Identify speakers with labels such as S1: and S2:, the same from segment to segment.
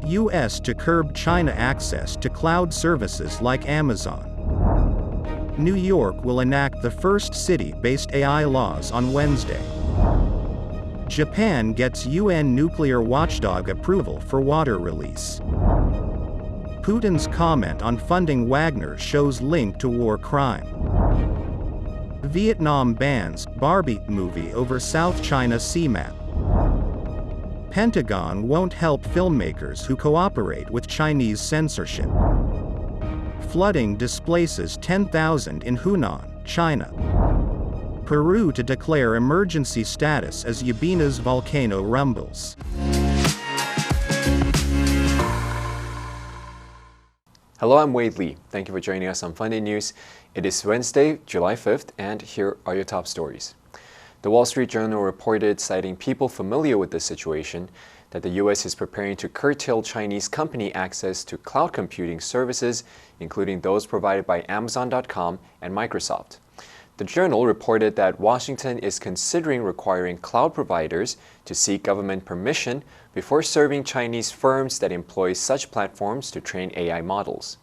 S1: U.S. to curb China access to cloud services like Amazon. New York will enact the first city-based AI laws on Wednesday. Japan gets UN nuclear watchdog approval for water release. Putin's comment on funding Wagner shows link to war crime. Vietnam bans Barbie movie over South China Sea map. Pentagon won't help filmmakers who cooperate with Chinese censorship. Flooding displaces 10,000 in HuNan, China. Peru to declare emergency status as Ubinas volcano rumbles.
S2: Hello, I'm Wade Lee. Thank you for joining us on Funday News. It is Wednesday, July 5th, and here are your top stories. The Wall Street Journal reported, citing people familiar with the situation, that the U.S. is preparing to curtail Chinese company access to cloud computing services, including those provided by Amazon.com and Microsoft. The Journal reported that Washington is considering requiring cloud providers to seek government permission before serving Chinese firms that employ such platforms to train AI models.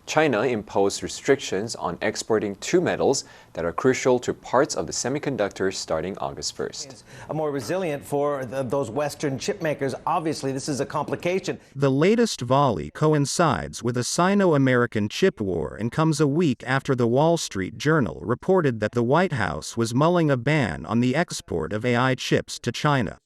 S2: China imposed restrictions on exporting two metals that are crucial to parts of the semiconductors starting August 1st.
S3: More resilient for those Western chip makers. Obviously, this is a complication.
S1: The latest volley coincides with a Sino-American chip war and comes a week after the Wall Street Journal reported that the White House was mulling a ban on the export of AI chips to China.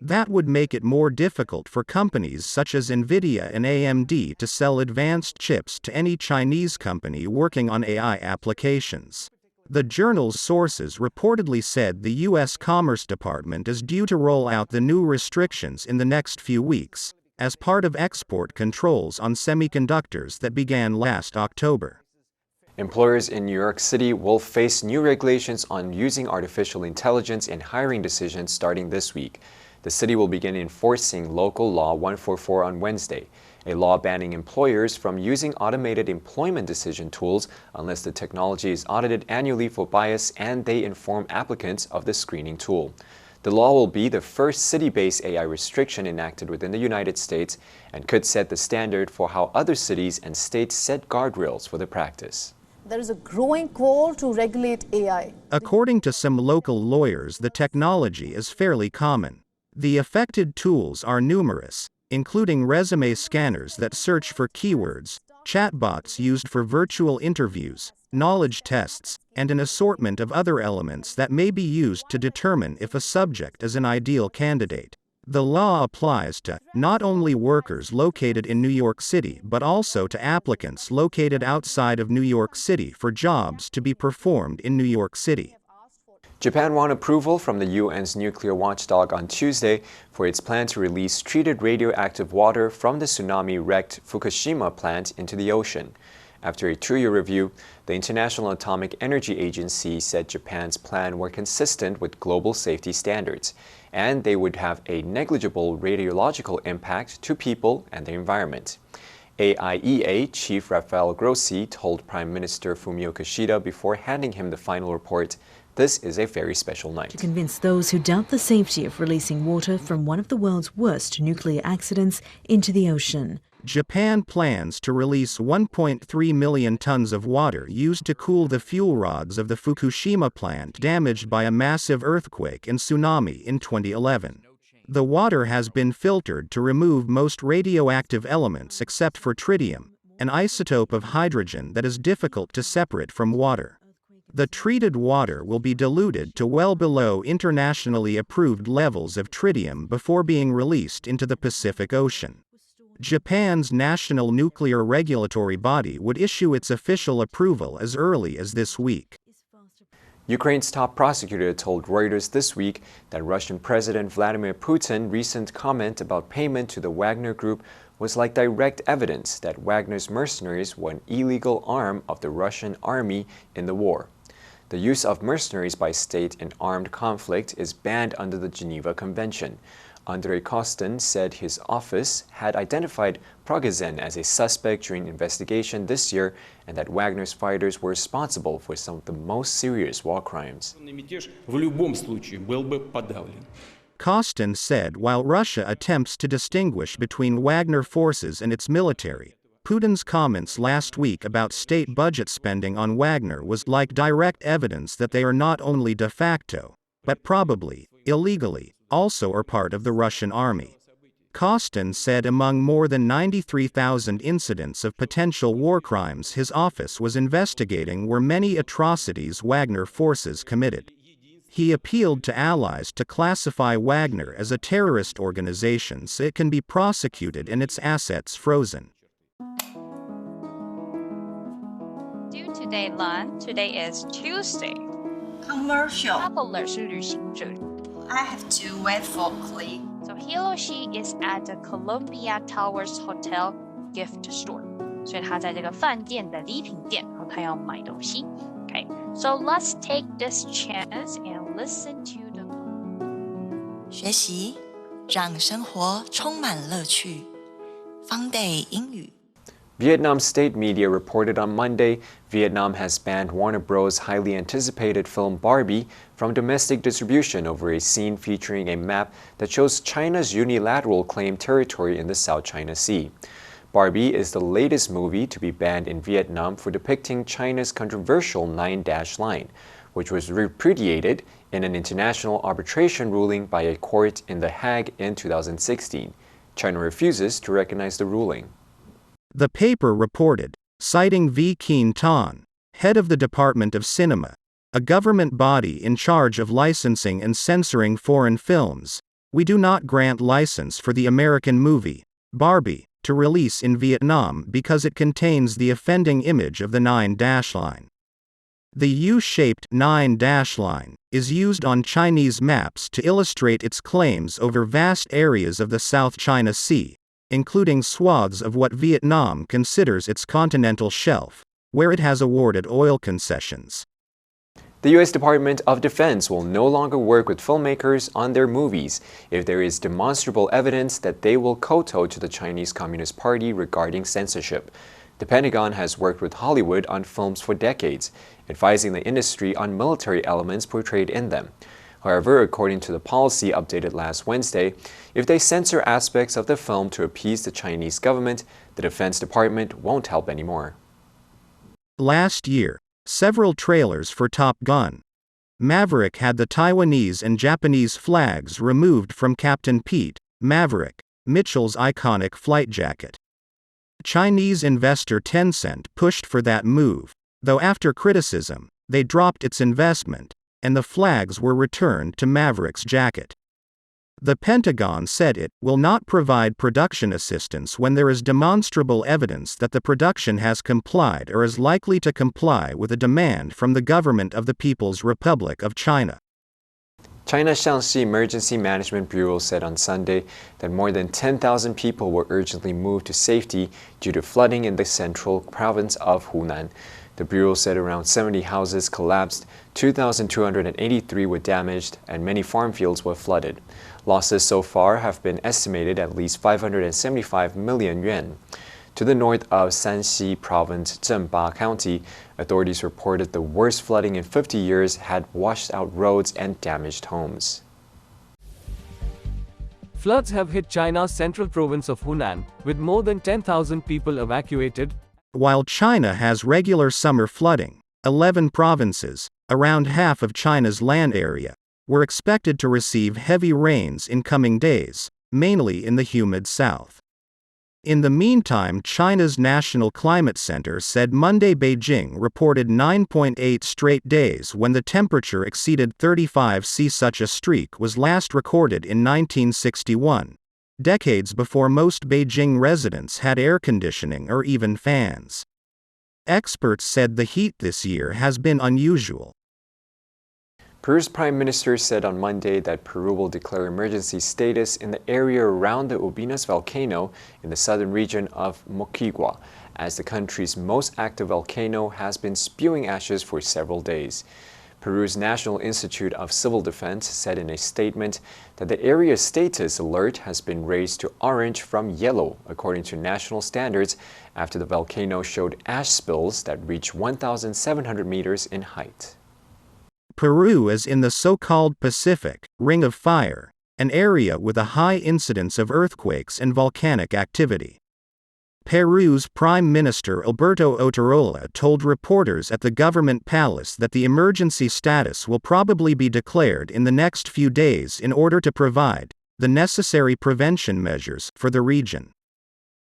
S1: That would make it more difficult for companies such as NVIDIA and AMD to sell advanced chips to any Chinese company working on AI applications. The Journal's sources reportedly said the U.S. Commerce Department is due to roll out the new restrictions in the next few weeks, as part of export controls on semiconductors that began last October.
S2: Employers in New York City will face new regulations on using artificial intelligence in hiring decisions starting this week. The city will begin enforcing Local Law 144 on Wednesday, a law banning employers from using automated employment decision tools unless the technology is audited annually for bias and they inform applicants of the screening tool. The law will be the first city-based AI restriction enacted within the United States and could set the standard for how other cities and states set guardrails for the practice.
S4: There is a growing call to regulate AI.
S1: According to some local lawyers, the technology is fairly common. The affected tools are numerous, including resume scanners that search for keywords, chatbots used for virtual interviews, knowledge tests, and an assortment of other elements that may be used to determine if a subject is an ideal candidate. The law applies to not only workers located in New York City but also to applicants located outside of New York City for jobs to be performed in New York City.
S2: Japan won approval from the UN's nuclear watchdog on Tuesday for its plan to release treated radioactive water from the tsunami-wrecked Fukushima plant into the ocean. After a 2-year review, the International Atomic Energy Agency said Japan's plan were consistent with global safety standards, and they would have a negligible radiological impact to people and the environment. AIEA Chief Rafael Grossi told Prime Minister Fumio Kishida before handing him the final report, "This is a very special night."
S5: To convince those who doubt the safety of releasing water from one of the world's worst nuclear accidents into the ocean.
S1: Japan plans to release 1.3 million tons of water used to cool the fuel rods of the Fukushima plant damaged by a massive earthquake and tsunami in 2011. The water has been filtered to remove most radioactive elements except for tritium, an isotope of hydrogen that is difficult to separate from water. The treated water will be diluted to well below internationally approved levels of tritium before being released into the Pacific Ocean. Japan's national nuclear regulatory body would issue its official approval as early as this week.
S2: Ukraine's top prosecutor told Reuters this week that Russian President Vladimir Putin's recent comment about payment to the Wagner group was like direct evidence that Wagner's mercenaries were an illegal arm of the Russian army in the war. The use of mercenaries by state in armed conflict is banned under the Geneva Convention. Andrei Kostin said his office had identified Prigozhin as a suspect during investigation this year and that Wagner's fighters were responsible for some of the most serious war crimes.
S1: Kostin said while Russia attempts to distinguish between Wagner forces and its military, Putin's comments last week about state budget spending on Wagner was like direct evidence that they are not only de facto, but probably, illegally, also are part of the Russian army. Kostin said among more than 93,000 incidents of potential war crimes his office was investigating were many atrocities Wagner forces committed. He appealed to allies to classify Wagner as a terrorist organization so it can be prosecuted and its assets frozen.
S6: Do today learn. Today is Tuesday.
S7: Commercial.
S6: Traveler 是旅行者。
S7: I have to wait for click.
S6: So he or she is at the Columbia Towers Hotel gift store. 所以他在这个饭店的礼品店，然后他要买东西。Okay, so let's take this chance and listen to the.
S7: 学习让生活充满乐趣。Funday 英语。
S2: Vietnam state media reported on Monday Vietnam has banned Warner Bros.' highly anticipated film Barbie from domestic distribution over a scene featuring a map that shows China's unilateral claimed territory in the South China Sea. Barbie is the latest movie to be banned in Vietnam for depicting China's controversial Nine-Dash Line, which was repudiated in an international arbitration ruling by a court in The Hague in 2016. China refuses to recognize the ruling.
S1: The paper reported, citing V. Keen Tan, head of the Department of Cinema, a government body in charge of licensing and censoring foreign films, we do not grant license for the American movie, Barbie, to release in Vietnam because it contains the offending image of the Nine-Dash Line. The U-shaped Nine-Dash Line is used on Chinese maps to illustrate its claims over vast areas of the South China Sea, including swaths of what Vietnam considers its continental shelf, where it has awarded oil concessions.
S2: The U.S. Department of Defense will no longer work with filmmakers on their movies if there is demonstrable evidence that they will kowtow to the Chinese Communist Party regarding censorship. The Pentagon has worked with Hollywood on films for decades, advising the industry on military elements portrayed in them. However, according to the policy updated last Wednesday, if they censor aspects of the film to appease the Chinese government, the Defense Department won't help anymore.
S1: Last year, several trailers for Top Gun Maverick had the Taiwanese and Japanese flags removed from Captain Pete Maverick Mitchell's iconic flight jacket. Chinese investor Tencent pushed for that move, though after criticism, they dropped its investment, and the flags were returned to Maverick's jacket. The Pentagon said it will not provide production assistance when there is demonstrable evidence that the production has complied or is likely to comply with a demand from the government of the People's Republic of China.
S2: China's Shaanxi Emergency Management Bureau said on Sunday that more than 10,000 people were urgently moved to safety due to flooding in the central province of Hunan. The Bureau said around 70 houses collapsed, 2,283 were damaged, and many farm fields were flooded. Losses so far have been estimated at least 575 million yuan. To the north of Shanxi Province, Zhenba County, authorities reported the worst flooding in 50 years had washed out roads and damaged homes.
S8: Floods have hit China's central province of Hunan, with more than 10,000 people evacuated.
S1: While China has regular summer flooding, 11 provinces, around half of China's land area, were expected to receive heavy rains in coming days, mainly in the humid south. In the meantime, China's National Climate Center said Monday Beijing reported 9.8 straight days when the temperature exceeded 35 C. Such a streak was last recorded in 1961. Decades before most Beijing residents had air conditioning or even fans. Experts said the heat this year has been unusual.
S2: Peru's prime minister said on Monday that Peru will declare emergency status in the area around the Ubinas volcano in the southern region of Moquegua, as the country's most active volcano has been spewing ashes for several days. Peru's National Institute of Civil Defense said in a statement that the area's status alert has been raised to orange from yellow, according to national standards, after the volcano showed ash spills that reached 1,700 meters in height.
S1: Peru is in the so-called Pacific Ring of Fire, an area with a high incidence of earthquakes and volcanic activity. Peru's Prime Minister Alberto Otarola told reporters at the government palace that the emergency status will probably be declared in the next few days in order to provide the necessary prevention measures for the region.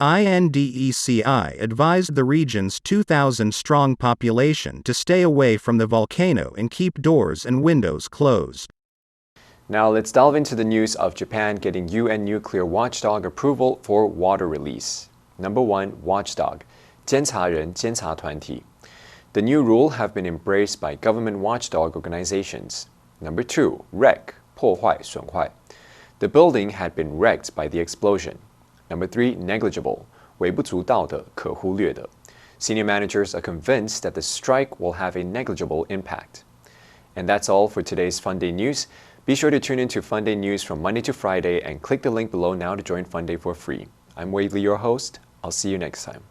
S1: INDECI advised the region's 2,000-strong population to stay away from the volcano and keep doors and windows closed.
S2: Now let's delve into the news of Japan getting UN nuclear watchdog approval for water release. Number 1, Watchdog, 监察人监察团体. The new rule have been embraced by government watchdog organizations. Number 2, wreck, 破坏损坏. The building had been wrecked by the explosion. Number 3, negligible, 微不足道的可忽略的. Senior managers are convinced that the strike will have a negligible impact. And that's all for today's Funday news. Be sure to tune in to Funday news from Monday to Friday and click the link below now to join Funday for free. I'm Wade Lee, your host. I'll see you next time.